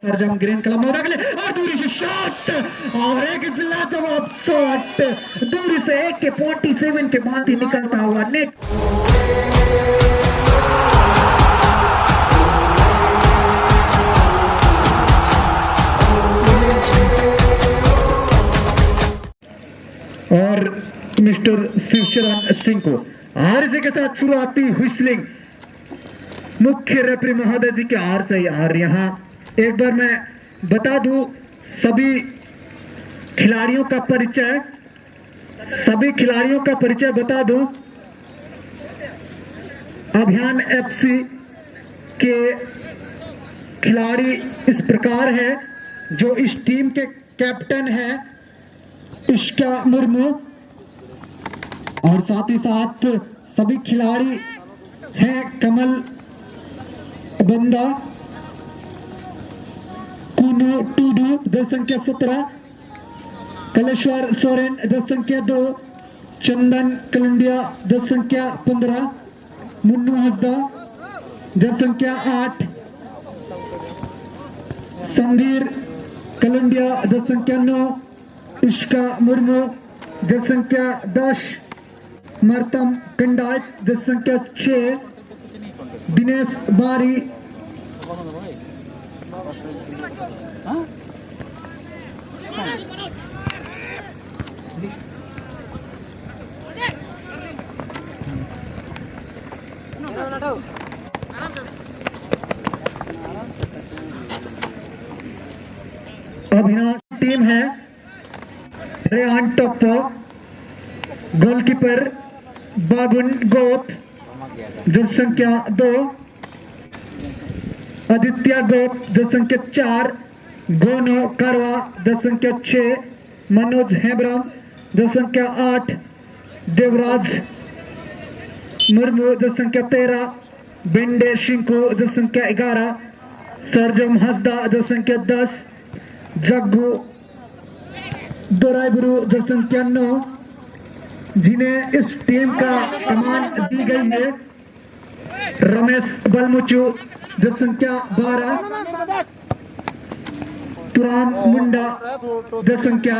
सरजम green colour Mouda के लिए और दूरी से शॉट और एक लाजवाब शॉट दूरी से AK-47 के बाद ही निकलता हुआ नेट। और मिस्टर शिवचरण सिंह को और इसी के साथ शुरुआती व्हिस्लिंग मुख्य रेफरी महोदय जी के आर से। और यहाँ एक बार मैं बता दूं सभी खिलाड़ियों का परिचय बता दूं। अभियान FC के खिलाड़ी इस प्रकार है। जो इस टीम के कैप्टन है इश्का मुर्मू और साथ ही साथ सभी खिलाड़ी हैं कमल बंदा, कुनु टूडू दल संख्या 17, कलेश्वर सोरेन दल संख्या 2, चंदन कलंडिया दल संख्या 15, मुन्नू हसदा दल संख्या 8, संधीर कलंडिया दल संख्या 9, इश्का मुर्मू दल संख्या 10, मरतम कंडाट दल संख्या 6, दिनेश बारी अभिनाश टीम है। रेहान टप्पा, गोलकीपर बागुन गोप दल संख्या 2, आदित्य गोप दल संख्या 4, गोनो करवा दल संख्या 6, मनोज हेब्रम दल संख्या 8, देवराज मुर्मू दल संख्या 13, बेंडे शिंकू दल संख्या 11, सरजम हसदा दल संख्या 10, जग्गू दोराईबुरु दल संख्या 9, जिन्हें इस टीम का कमान दी गई है रमेश बलमुचू दल संख्या 12, तुराम मुंडा दल संख्या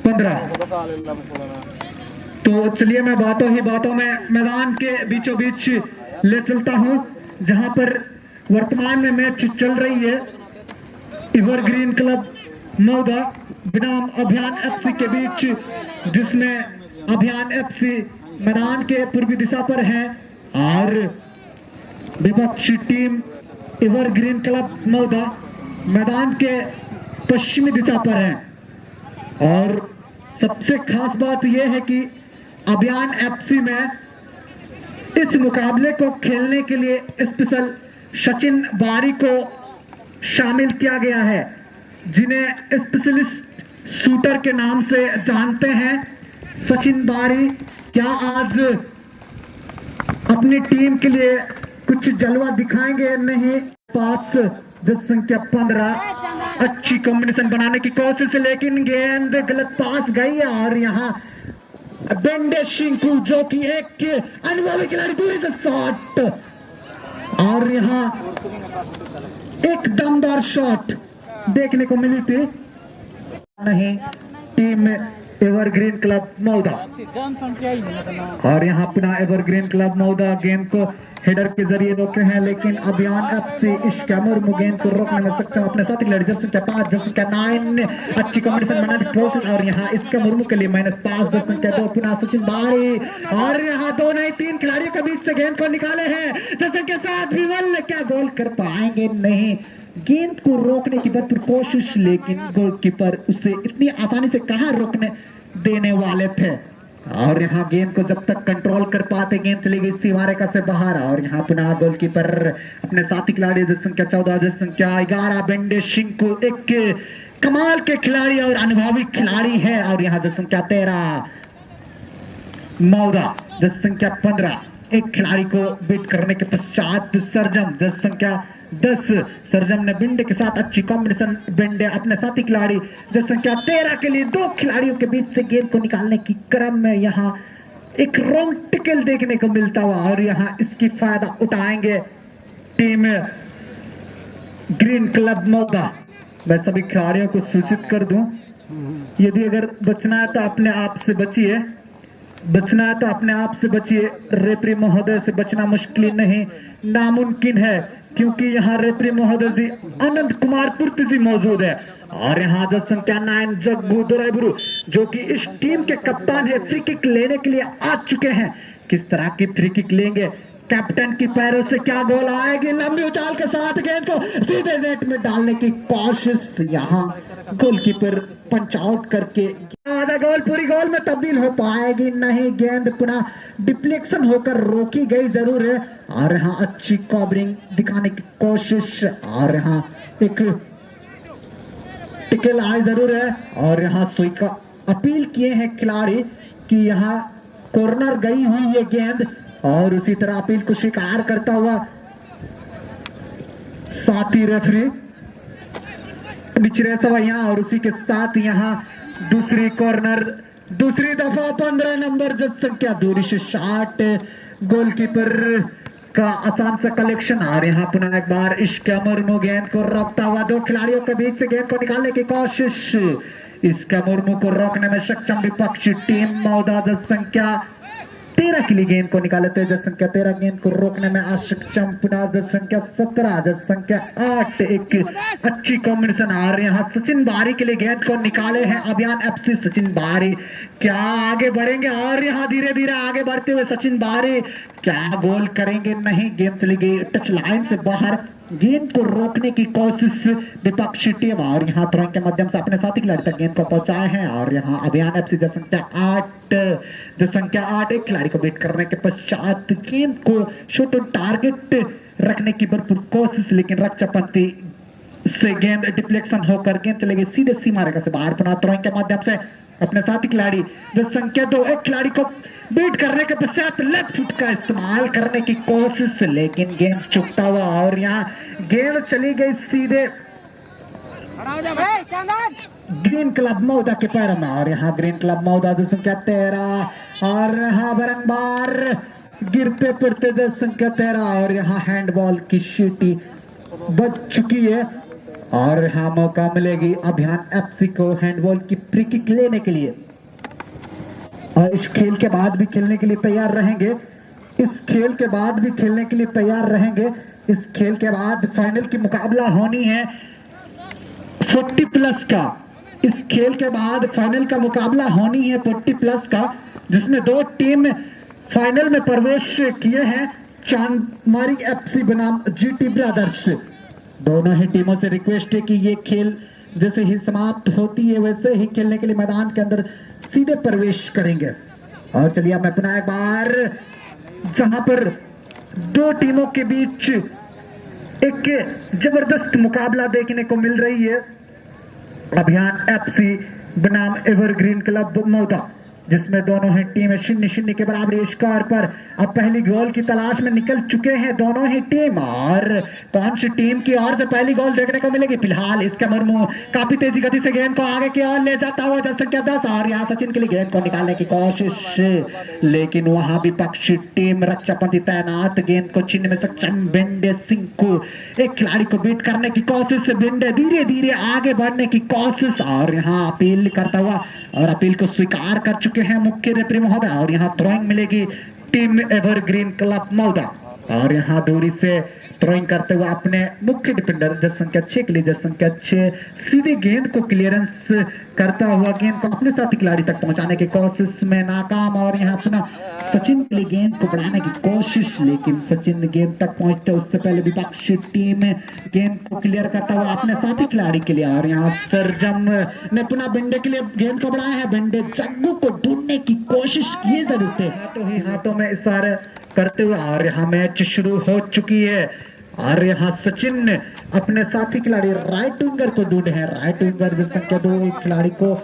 15। तो चलिए मैं बातों में मैदान के बीचों बीच ले चलता हूं जहां पर वर्तमान में मैच चल रही है एवरग्रीन क्लब मौदा बनाम अभियान FC के बीच, जिसमें अभियान FC मैदान के पूर्वी दिशा पर है और विपक्षी टीम एवरग्रीन क्लब मौदा मैदान के पश्चिमी दिशा पर है। और सबसे खास बात यह है कि अभियान FC में इस मुकाबले को खेलने के लिए स्पेशल सचिन बारी को शामिल किया गया है, जिन्हें स्पेशलिस्ट शूटर के नाम से जानते हैं। सचिन बारी क्या आज अपनी टीम के लिए कुछ जलवा दिखाएंगे? नहीं। पास दल संख्या 15, अच्छी कॉम्बिनेशन बनाने की कोशिश लेकिन गेंद गलत पास गई और यहाँ बेंडे शिंकू जो कि एक अनुभवी खिलाड़ी दूरी से शॉट और यहाँ एक दमदार शॉट देखने को मिली थी। नहीं, टीम एवरग्रीन क्लब मौदा और यहाँ पुनः एवरग्रीन क्लब मौदा गेंद को हेडर के जरिए रोके हैं, लेकिन अभियान FC इश्का मुर्मू गेंद को रोकने में सक्षम अपने साथी खिलाड़ी दल संख्या 5 दल संख्या 9 अच्छी कॉम्बिनेशन बनाने की कोशिश और यहाँ इसका मुर्मू के लिए -5 दल संख्या 2 पुनः सचिन बारी और यहाँ 2 नहीं 3 खिलाड़ियों के बीच से गेंद को निकाले हैं दल संख्या 7 विमल, क्या गोल कर पाएंगे? नहीं, गेंद को रोकने की भरपूर कोशिश लेकिन गोलकीपर उसे इतनी आसानी से कहां रोकने देने वाले थे। और यहाँ गेंद को जब तक कंट्रोल कर पाते गेंद चली गई सीमारेखा से बाहर और यहाँ पुनः गोलकीपर अपने साथी खिलाड़ी दल संख्या 14 दल संख्या 11 बेंडे शिंकू एक कमाल के खिलाड़ी और अनुभवी खिलाड़ी है और यहाँ दल संख्या 13 मौदा दल संख्या 15 एक खिलाड़ी को बीट करने के पश्चात सरजम दल संख्या 10 सरजम ने बिंडे के साथ अच्छी कॉम्बिनेशन, बिंडे अपने साथी खिलाड़ी दल संख्या 13 के लिए 2 खिलाड़ियों के बीच से गेंद को निकालने की क्रम में यहाँ एक रॉन्ग टिकल देखने को मिलता हुआ और यहाँ इसकी फायदा उठाएंगे टीम ग्रीन क्लब मौदा। मैं सभी खिलाड़ियों को सूचित कर दूं, यदि अगर बचना है तो अपने आप से बचिए, बचना है तो अपने आप से बचिए। रेफरी महोदय से बचना मुश्किल नहीं, नामुमकिन है, क्योंकि यहाँ रेफरी महोदय जी अनंत कुमार पुर्ति जी मौजूद है। और यहाँ जो संख्या 9 जग्गू दुराईबुरु जो कि इस टीम के कप्तान है, फ्री किक लेने के लिए आ चुके हैं। किस तरह की फ्री किक लेंगे, कैप्टन की पैरों से क्या गोल आएगी, लंबी उछाल के साथ गेंद को सीधे नेट में डालने की कोशिश, यहाँ गोलकीपर पंच आउट करके आधा गोल पूरी गोल में तब्दील हो पाएगी नहीं, गेंद पुनः डिफ्लेक्शन होकर रोकी गई जरूर है। और यहाँ अच्छी कवरिंग दिखाने की कोशिश, और यहाँ एक टिकल आई जरूर है। और यहाँ सुई का अपील किए हैं खिलाड़ी कि यहाँ कॉर्नर गई हुई ये गेंद, और उसी तरह अपील को स्वीकार करता हुआ साथी रेफरी बिचरे सवैया। और उसी के साथ यहाँ दूसरी कॉर्नर, दूसरी दफा 15 नंबर जज संख्या दूरी से शॉट, गोलकीपर का आसान सा कलेक्शन। और यहाँ पुनः एक बार इसका मुर्मू गेंद को रोकता हुआ दो खिलाड़ियों के बीच से गेंद को निकालने की कोशिश, इसका मुर्मू को रोकने में सक्षम विपक्षी टीम मौदा जज संख्या 13 के लिए गेंद को निकाले थे, जज संख्या 13 गेंद को रोकने में असक्षम, पुनः जज संख्या 17, जज संख्या 8 एक अच्छी कॉम्बिनेशन। और यहाँ सचिन बारी के लिए गेंद को निकाले हैं अभियान एफसी सचिन बारी, क्या आगे बढ़ेंगे, और यहाँ धीरे धीरे आगे बढ़ते हुए सचिन बारी क्या गोल करेंगे, नहीं, गेंद चली गई टच लाइन से बाहर, गेंद को रोकने की कोशिश विपक्षी टीम। और यहाँ थ्रोइंग के माध्यम से अपने साथी खिलाड़ी तक गेंद को पहुंचाए हैं। और यहाँ अभियान एफसी जज संख्या 8 एक खिलाड़ी को बीट करने के पश्चात गेंद को शॉट ऑन टारगेट रखने की भरपूर कोशिश, लेकिन रक्षापंथी से गेंद डिफ्लेक्शन होकर गेंद चले गई सीधे सीमा रेखा से बाहर। पुनः थ्रोइंग के माध्यम से अपने साथी खिलाड़ी जज संख्या 2 एक खिलाड़ी को बीट करने के पश्चात लेफ्ट फुट का इस्तेमाल करने की कोशिश, लेकिन गेंद चुकता हुआ, और यहाँ गेंद चली गई सीधे ग्रीन क्लब मौदा के पैर में। और यहाँ ग्रीन क्लब मौदा जज संख्या 13, और यहाँ बारंबार गिरते पड़ते जज संख्या 13, और यहाँ हैंडबॉल की शीटी बच चुकी है। और यहाँ मौका मिलेगी अभियान एफसी को हैंडबॉल की फ्री किक लेने के लिए, और इस खेल के बाद भी खेलने के लिए तैयार रहेंगे, इस खेल के बाद भी खेलने के लिए तैयार रहेंगे। इस खेल के बाद फाइनल की मुकाबला होनी है 40 प्लस का, इस खेल के बाद फाइनल का मुकाबला होनी है 40 प्लस का, जिसमें 2 टीम फाइनल में प्रवेश किए हैं, चांदमारी एफसी बनाम जीटी ब्रदर्स। दोनों ही टीमों से रिक्वेस्ट है कि ये खेल जैसे ही समाप्त होती है वैसे ही खेलने के लिए मैदान के अंदर सीधे प्रवेश करेंगे। और चलिए अब मैं पुनः एक बार, जहां पर 2 टीमों के बीच एक जबरदस्त मुकाबला देखने को मिल रही है, अभियान एफसी बनाम एवरग्रीन क्लब मौदा, जिसमें दोनों ही टीमें 0-0 के बराबरी स्कोर पर अब पहली गोल की तलाश में निकल चुके हैं दोनों ही टीम। और कौन सी टीम की ओर से पहली गोल देखने को मिलेगी, फिलहाल इसका मुर्मू काफी तेजी गति से गेंद को आगे की ओर ले जाता हुआ जज संख्या 10, और यहाँ सचिन के लिए गेंद को निकालने की कोशिश, लेकिन वहां विपक्षी टीम रक्षापंथी तैनात, गेंद को छीनने में सक्षम भिंडे सिंह को एक खिलाड़ी को बीट करने की कोशिश, भिंडे धीरे धीरे आगे बढ़ने की कोशिश, और यहाँ अपील करता हुआ, और अपील को स्वीकार कर चुके हैं मुख्य रेफरी महोदय। और यहाँ थ्रोइंग मिलेगी टीम एवरग्रीन क्लब मौदा, और यहाँ दूरी से थ्रोइंग करते हुए अपने मुख्य डिफेंडर जज संख्या 6 के लिए, जज संख्या 6 सीधे गेंद को क्लियरेंस करता हुआ गेंद को अपने साथी खिलाड़ी तक पहुंचाने की कोशिश में नाकाम। और यहाँ पुनः सचिन के लिए गेंद को बढ़ाने की कोशिश, लेकिन सचिन गेंद तक पहुंचते उससे पहले विपक्षी टीम गेंद को क्लियर करता हुआ अपने साथी खिलाड़ी के लिए। और यहाँ सरजम ने पुनः भिंडे के लिए गेंद को बढ़ाया है, भिंडे जग्गू को ढूंढने की कोशिश किए जरूर थे, हाथों ही हाथों में इशारे करते हुए। और यहाँ मैच शुरू हो चुकी है, और यहाँ सचिन अपने साथी खिलाड़ी राइट विंगर को ढूंढे हैं, राइट विंगर जज संख्या 2 एक खिलाड़ी को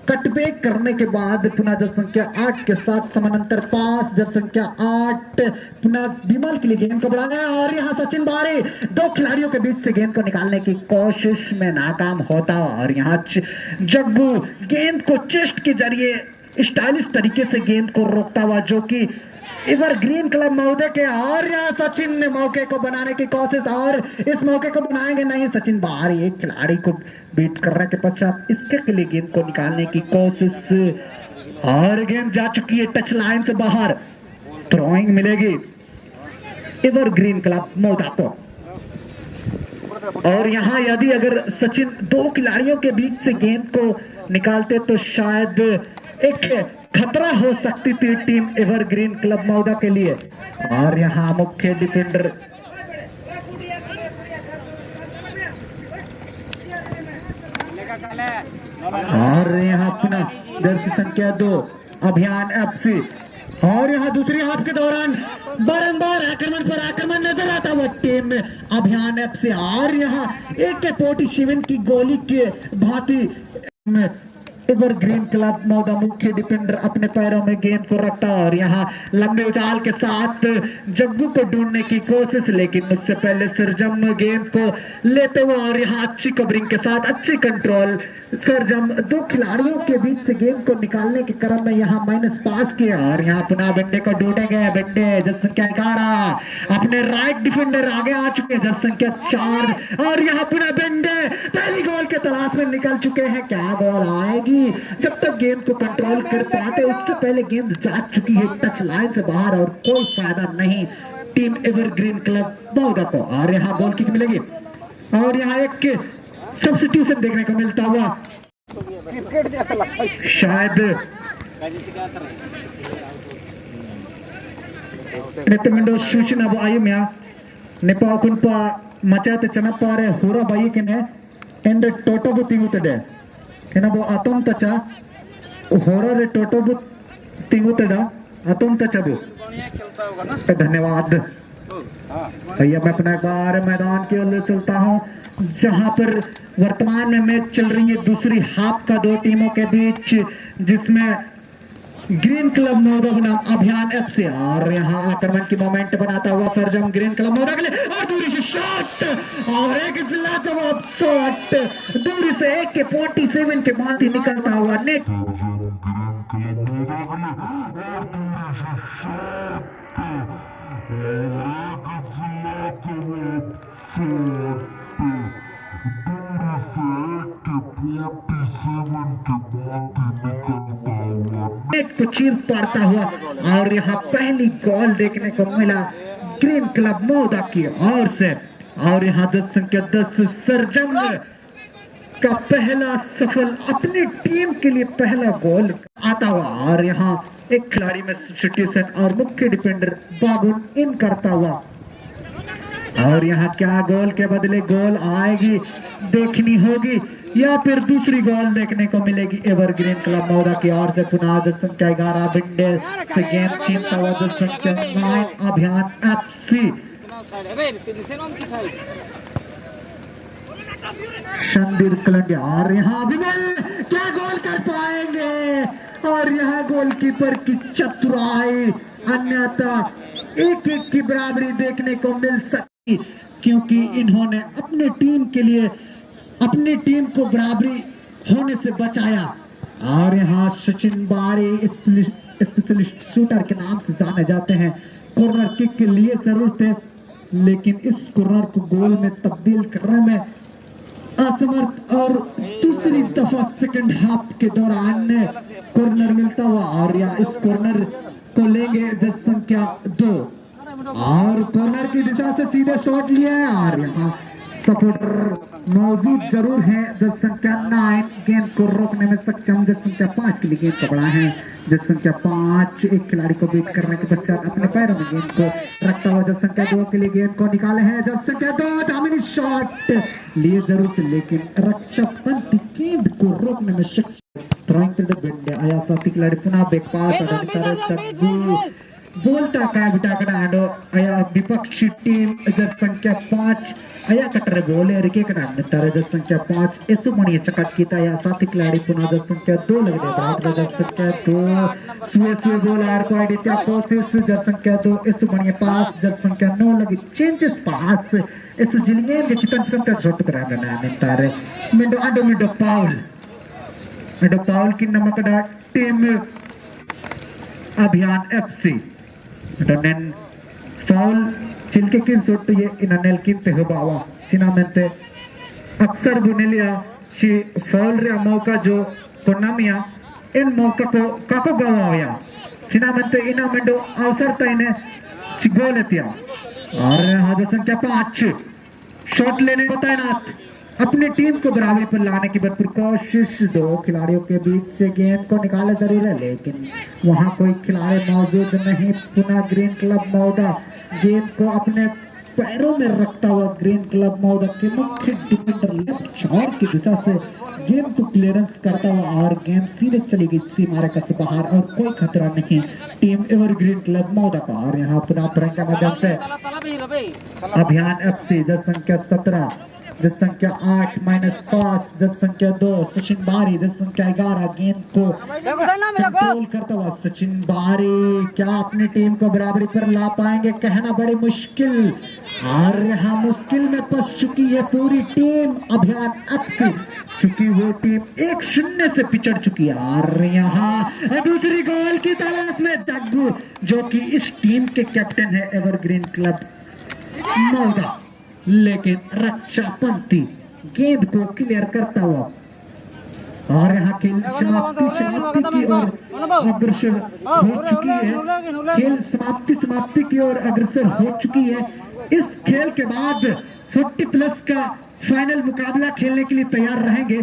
कटबैक करने के बाद पुनः जज संख्या 8 के साथ समानांतर पास, जज संख्या 8 पुनः विमल के लिए गेंद को बढ़ाया, और यहाँ सचिन बारी 2 खिलाड़ियों के बीच से गेंद को निकालने की कोशिश में नाकाम होता। और यहाँ जग्गू गेंद को चेस्ट के जरिए स्टाइलिश तरीके से गेंद को रोकता हुआ, जो कि एवरग्रीन क्लब महोदय के। और यहाँ सचिन ने मौके को बनाने की कोशिश, और इस मौके को बनाएंगे नहीं। सचिन बाहर एक खिलाड़ी को बीट करने के पश्चात इसके लिए गेंद को निकालने की कोशिश, और गेंद जा चुकी है टच लाइन से बाहर। थ्रोइंग मिलेगी एवरग्रीन क्लब महोदय को। और यहाँ यदि अगर सचिन दो खिलाड़ियों के बीच से गेंद को निकालते तो शायद एक खतरा हो सकती थी टीम एवरग्रीन क्लब महोदय के लिए। और यहाँ मुख्य डिफेंडर और यहाँ पुनः जर्सी संख्या 2 अभियान एफसी। और यहाँ दूसरी हाफ के दौरान बारंबार आक्रमण पर आक्रमण नजर आता हुआ टीम अभियान एफसी। और यहाँ AK-47 की गोली के भांति एवरग्रीन क्लब महोदय मुख्य डिफेंडर अपने पैरों में गेंद को रखता, और यहाँ लंबे उछाल के साथ जग्गू को ढूंढने की कोशिश, लेकिन उससे पहले सरजम गेंद को लेते हुए, और यहाँ अच्छी कवरिंग के साथ अच्छी कंट्रोल सरजम दो खिलाड़ियों के बीच से गेंद को निकालने के क्रम में यहाँ माइनस पास किया। और यहाँ पुनः बेंडे को ढूंढेंगे। बेंडे जस संख्या 11 अपने राइट डिफेंडर आगे आ चुके हैं, जस संख्या 4। और यहाँ पुनः बेंडे पहली गोल के तलाश में निकल चुके हैं। क्या गोल आएगी? जब तक गेंद को कंट्रोल कर पाते उससे पहले गेंद जा चुकी है टच लाइन से बाहर, और कोई फायदा नहीं टीम एवरग्रीन क्लब महोदय को। और यहाँ गोल किक मिलेगी, और यहाँ एक सब्स्टिट्यूशन देखने को मिलता हुआ शायद नित्य सूचना वो आयु में नेपाल कुनपा मचाते चनपारे होरा बाई के ने एंड टोटो बु तिंगु तडे केना वो आतम तचा होरा रे टोटो बु तिंगु तडा आतम तचा बु। धन्यवाद भैया। मैं अपना एक बार मैदान के ओर चलता हूँ जहां पर वर्तमान में मैच चल रही है दूसरी हाफ का दो टीमों के बीच, जिसमें ग्रीन क्लब महोदय बनाम अभियान एफसी। और यहाँ आक्रमण की मोमेंट बनाता हुआ सरजम ग्रीन क्लब महोदय के लिए, और दूरी से शॉट, और एक लाजवाब शॉट दूरी से AK-47 के भांति निकलता हुआ नेट। को चीर पाड़ता हुआ, और यहाँ पहली गोल देखने को मिला ग्रीन क्लब महोदय की ओर से। और यहाँ 10 संख्या 10 सरजम का पहला सफल अपनी टीम के लिए पहला गोल आता हुआ। और यहाँ एक खिलाड़ी में सब्स्टिट्यूशन और मुख्य डिफेंडर बाबुन इन करता हुआ। और यहाँ क्या गोल के बदले गोल आएगी देखनी होगी, या फिर दूसरी गोल देखने को मिलेगी एवरग्रीन क्लब महोदय की ओर से। पुनः 10 संख्या 11 बिंडे से गेंद छीनता हुआ 10 संख्या 9 अभियान एफसी। शंदीर कलंडिया, और यहाँ विमल क्या गोल कर पाएंगे? और यहाँ गोलकीपर की चतुराई, अन्यथा 1-1 की बराबरी देखने को मिल सकती, क्योंकि इन्होंने अपने टीम के लिए अपनी टीम को बराबरी होने से बचाया। और यहाँ सचिन बारी स्पेशलिस्ट शूटर के नाम से जाने जाते हैं, कॉर्नर किक के लिए जरूर थे, लेकिन इस कॉर्नर को गोल में तब्दील करने में असमर्थ, और दूसरी दफा सेकंड हाफ के दौरान कॉर्नर मिलता हुआ। और या इस कॉर्नर को लेंगे 10 संख्या 2, और कॉर्नर की दिशा से सीधे शॉट लिया है। और यहाँ सपोर्टर मौजूद जरूर है 10 संख्या 9 गेंद को रोकने में सक्षम 10 संख्या 5 के लिए गेंद पकड़ा है। 10 संख्या 5 एक खिलाड़ी को बीट करने के पश्चात अपने पैरों में गेंद को रखता हुआ 10 संख्या 2 के लिए गेंद को निकाले हैं। 10 संख्या 2 दामिनी शॉट लिए जरूर थे, लेकिन रक्षक पंत गेंद को रोकने में सक्षम। थ्रोइंग टू द बिंडे आया साथी खिलाड़ी पुनः बैक पास बोलता काय बिटा कडांडो आया विपक्षी टीम जर संख्या 5 आया कटरे बोले रिके कडांड तारे जर संख्या 5 ऐसो मणि चकट कीता या साथी खिलाड़ी पुनः जर संख्या 2 लगले बाद जर संख्या 2 सुए गोल आर को आदित्य कोशिश जर संख्या 2 ऐसो मणि पास जर संख्या 9 लगी चेंजेस पास ऐसो जिलियन के चिकन शॉट करांड ना तारे मिडो पाउल की नमक टीम अभियान FC Dan foul cilkekin sottu ye inanelkin tehubawa cinamente अक्सर बुनेलिया ची foul रे मौका जो कोनामिया इन मौका को काको गवाया cinamente ina mendo अवसर ताइने ची गोल एतिया और हाथ संख्या 5 शॉट लेने को तैनात अपनी टीम को बराबरी पर लाने की भरपूर कोशिश। दो खिलाड़ियों के बीच से गेंद को निकाले जरूर है लेकिन वहां कोई खिलाड़ी मौजूद नहीं। पुनः ग्रीन क्लब मौदा गेंद को अपने पैरों में रखता हुआ ग्रीन क्लब मौदा के मुख्य डिफेंडर लेफ्ट शॉट की दिशा से गेंद को क्लियरेंस करता हुआ और गेंद सीधे चली गई सीमा रेखा से बाहर और कोई खतरा नहीं टीम एवरग्रीन क्लब मौदा का। और यहाँ पुनः तरंग के माध्यम से अभियान एफसी जस संख्या 17 जस संख्या 8 -5 जस संख्या 2 सचिन बारी जस संख्या 11 गेंद को कंट्रोल करता हुआ सचिन बारी क्या अपनी टीम को बराबरी पर ला पाएंगे कहना बड़ी मुश्किल। और यहाँ मुश्किल में फंस चुकी है पूरी टीम अभियान एफसी क्योंकि वो टीम 1-0 से पिछड़ चुकी है। और यहाँ दूसरी गोल की तलाश में जग्गू जो कि इस टीम के कैप्टन है एवरग्रीन क्लब मौदा लेकिन रक्षा पंथी गेंद को क्लियर करता हुआ और यहाँ खेल समाप्ति की ओर अग्रसर हो चुकी है। खेल समाप्ति की ओर अग्रसर हो चुकी है। इस खेल के बाद 40+ का फाइनल मुकाबला खेलने के लिए तैयार रहेंगे